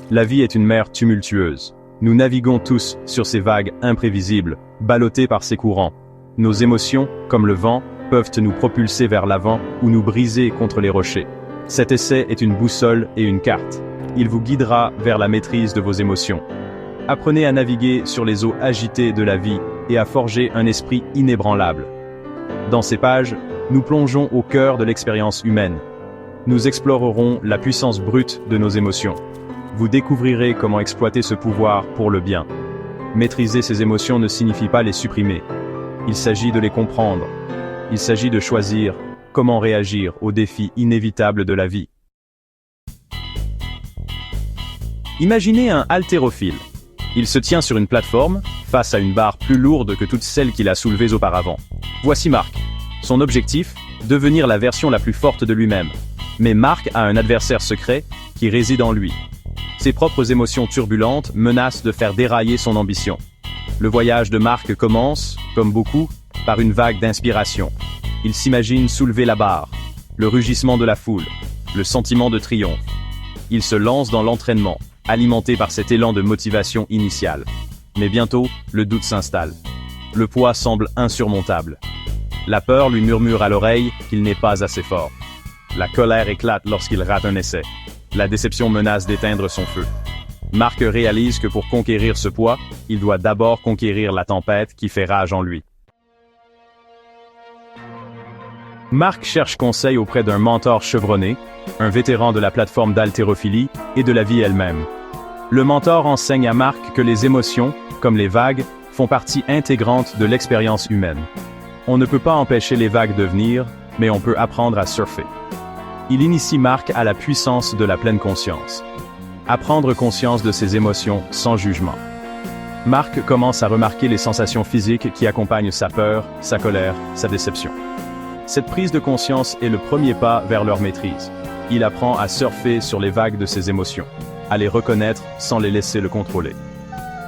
La vie est une mer tumultueuse. Nous naviguons tous sur ces vagues imprévisibles, ballottées par ces courants. Nos émotions, comme le vent, peuvent nous propulser vers l'avant ou nous briser contre les rochers. Cet essai est une boussole et une carte. Il vous guidera vers la maîtrise de vos émotions. Apprenez à naviguer sur les eaux agitées de la vie et à forger un esprit inébranlable. Dans ces pages, nous plongeons au cœur de l'expérience humaine. Nous explorerons la puissance brute de nos émotions. Vous découvrirez comment exploiter ce pouvoir pour le bien. Maîtriser ces émotions ne signifie pas les supprimer. Il s'agit de les comprendre. Il s'agit de choisir comment réagir aux défis inévitables de la vie. Imaginez un haltérophile. Il se tient sur une plateforme, face à une barre plus lourde que toutes celles qu'il a soulevées auparavant. Voici Marc. Son objectif, devenir la version la plus forte de lui-même. Mais Marc a un adversaire secret qui réside en lui. Ses propres émotions turbulentes menacent de faire dérailler son ambition. Le voyage de Marc commence, comme beaucoup, par une vague d'inspiration. Il s'imagine soulever la barre, le rugissement de la foule, le sentiment de triomphe. Il se lance dans l'entraînement, alimenté par cet élan de motivation initiale. Mais bientôt, le doute s'installe. Le poids semble insurmontable. La peur lui murmure à l'oreille qu'il n'est pas assez fort. La colère éclate lorsqu'il rate un essai. La déception menace d'éteindre son feu. Marc réalise que pour conquérir ce poids, il doit d'abord conquérir la tempête qui fait rage en lui. Marc cherche conseil auprès d'un mentor chevronné, un vétéran de la plateforme d'haltérophilie et de la vie elle-même. Le mentor enseigne à Marc que les émotions, comme les vagues, font partie intégrante de l'expérience humaine. On ne peut pas empêcher les vagues de venir, mais on peut apprendre à surfer. Il initie Marc à la puissance de la pleine conscience. À prendre conscience de ses émotions sans jugement. Marc commence à remarquer les sensations physiques qui accompagnent sa peur, sa colère, sa déception. Cette prise de conscience est le premier pas vers leur maîtrise. Il apprend à surfer sur les vagues de ses émotions, à les reconnaître sans les laisser le contrôler.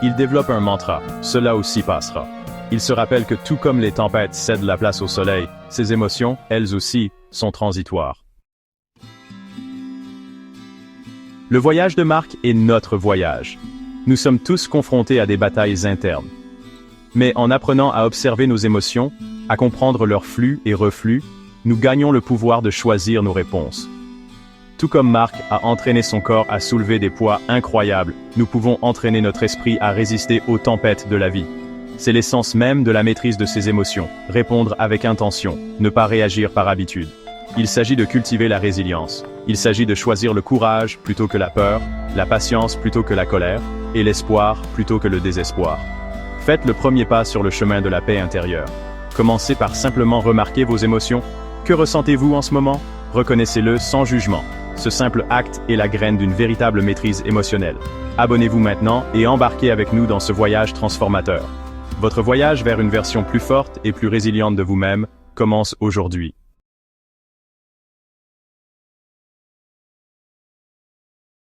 Il développe un mantra, cela aussi passera. Il se rappelle que tout comme les tempêtes cèdent la place au soleil, ses émotions, elles aussi, sont transitoires. Le voyage de Marc est notre voyage. Nous sommes tous confrontés à des batailles internes. Mais en apprenant à observer nos émotions, à comprendre leur flux et reflux, nous gagnons le pouvoir de choisir nos réponses. Tout comme Marc a entraîné son corps à soulever des poids incroyables, nous pouvons entraîner notre esprit à résister aux tempêtes de la vie. C'est l'essence même de la maîtrise de ses émotions, répondre avec intention, ne pas réagir par habitude. Il s'agit de cultiver la résilience. Il s'agit de choisir le courage plutôt que la peur, la patience plutôt que la colère, et l'espoir plutôt que le désespoir. Faites le premier pas sur le chemin de la paix intérieure. Commencez par simplement remarquer vos émotions. Que ressentez-vous en ce moment? Reconnaissez-le sans jugement. Ce simple acte est la graine d'une véritable maîtrise émotionnelle. Abonnez-vous maintenant et embarquez avec nous dans ce voyage transformateur. Votre voyage vers une version plus forte et plus résiliente de vous-même commence aujourd'hui.